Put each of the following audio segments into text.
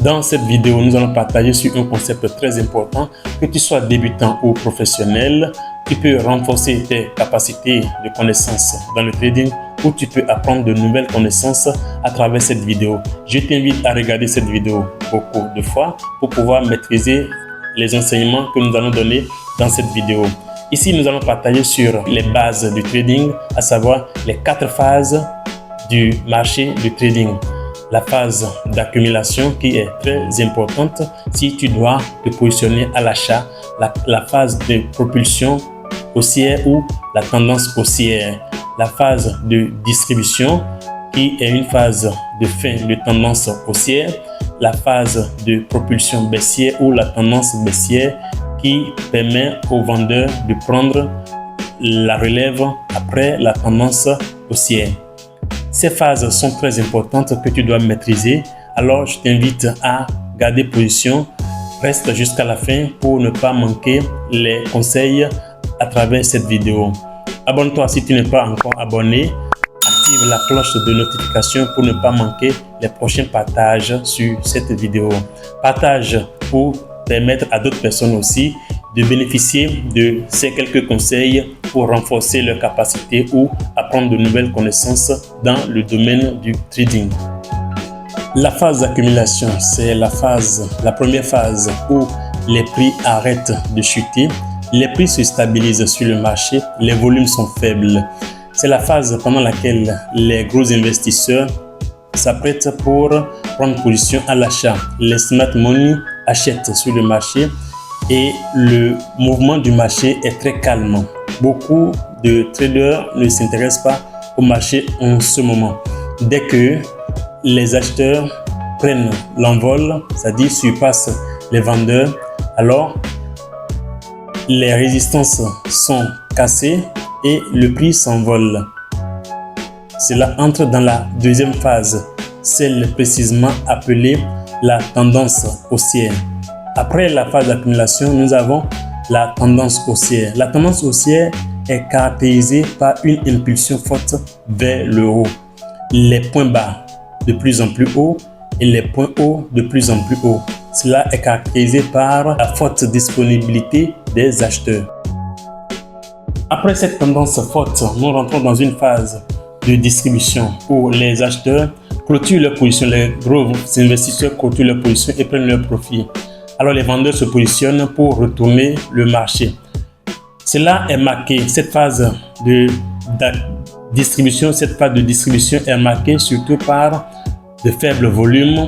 Dans cette vidéo, nous allons partager sur un concept très important. Que tu sois débutant ou professionnel, tu peux renforcer tes capacités de connaissances dans le trading ou tu peux apprendre de nouvelles connaissances à travers cette vidéo. Je t'invite à regarder cette vidéo beaucoup de fois pour pouvoir maîtriser les enseignements que nous allons donner dans cette vidéo. Ici, nous allons partager sur les bases du trading, à savoir les 4 phases du marché du trading. La phase d'accumulation qui est très importante si tu dois te positionner à l'achat, la phase de propulsion haussière ou la tendance haussière, la phase de distribution qui est une phase de fin de tendance haussière, la phase de propulsion baissière ou la tendance baissière qui permet aux vendeurs de prendre la relève après la tendance haussière. Ces phases sont très importantes que tu dois maîtriser, alors je t'invite à garder position, reste jusqu'à la fin pour ne pas manquer les conseils à travers cette vidéo. Abonne-toi si tu n'es pas encore abonné, active la cloche de notification pour ne pas manquer les prochains partages sur cette vidéo. Partage pour permettre à d'autres personnes aussi de bénéficier de ces quelques conseils pour renforcer leurs capacités ou apprendre de nouvelles connaissances dans le domaine du trading. La phase d'accumulation, c'est la première phase où les prix arrêtent de chuter, les prix se stabilisent sur le marché, les volumes sont faibles. C'est la phase pendant laquelle les gros investisseurs s'apprêtent pour prendre position à l'achat. Les smart money achètent sur le marché et le mouvement du marché est très calme. Beaucoup de traders ne s'intéressent pas au marché en ce moment. Dès que les acheteurs prennent l'envol, c'est-à-dire surpassent les vendeurs, alors les résistances sont cassées et le prix s'envole. Cela entre dans la deuxième phase, celle précisément appelée la tendance haussière. Après la phase d'accumulation, nous avons la tendance haussière. La tendance haussière est caractérisée par une impulsion forte vers le haut. Les points bas de plus en plus haut et les points hauts de plus en plus haut. Cela est caractérisé par la forte disponibilité des acheteurs. Après cette tendance forte, nous rentrons dans une phase de distribution où les acheteurs clôturent leur position, les gros investisseurs clôturent leur position et prennent leur profit. Alors les vendeurs se positionnent pour retourner le marché. Cela est marqué, cette phase de distribution est marquée surtout par de faibles volumes.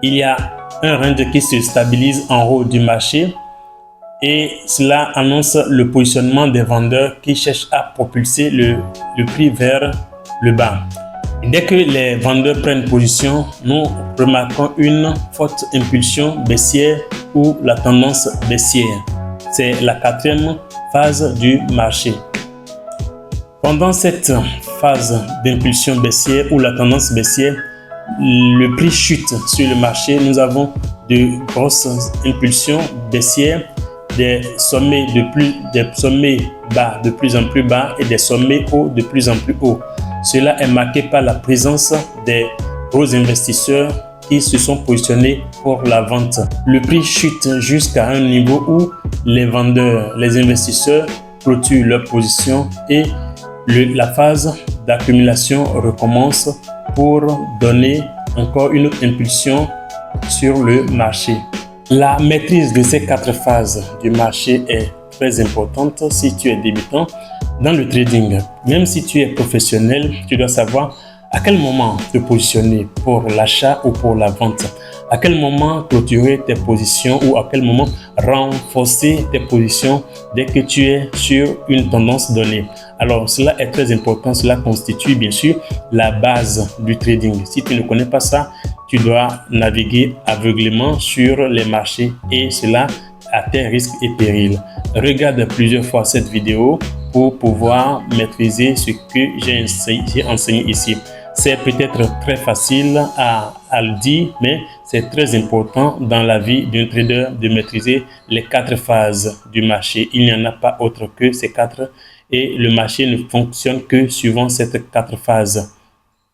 Il y a un range qui se stabilise en haut du marché et cela annonce le positionnement des vendeurs qui cherchent à propulser le prix vers le bas. Dès que les vendeurs prennent position, nous remarquons une forte impulsion baissière ou la tendance baissière. C'est la 4e phase du marché. Pendant cette phase d'impulsion baissière ou la tendance baissière, le prix chute sur le marché. Nous avons de grosses impulsions baissières, des sommets bas de plus en plus bas et des sommets hauts de plus en plus hauts. Cela est marqué par la présence des gros investisseurs qui se sont positionnés pour la vente. Le prix chute jusqu'à un niveau où les vendeurs, les investisseurs clôturent leur position et la phase d'accumulation recommence pour donner encore une autre impulsion sur le marché. La maîtrise de ces 4 phases du marché est très importante si tu es débutant dans le trading. Même si tu es professionnel, tu dois savoir à quel moment te positionner pour l'achat ou pour la vente. À quel moment clôturer tes positions ou à quel moment renforcer tes positions dès que tu es sur une tendance donnée. Alors cela est très important, cela constitue bien sûr la base du trading. Si tu ne connais pas ça, tu dois naviguer aveuglément sur les marchés et cela à tes risques et périls. Regarde plusieurs fois cette vidéo pour pouvoir maîtriser ce que j'ai enseigné ici. C'est peut-être très facile à le dire, mais c'est très important dans la vie d'un trader de maîtriser les 4 phases du marché. Il n'y en a pas autre que ces 4 et le marché ne fonctionne que suivant ces 4 phases.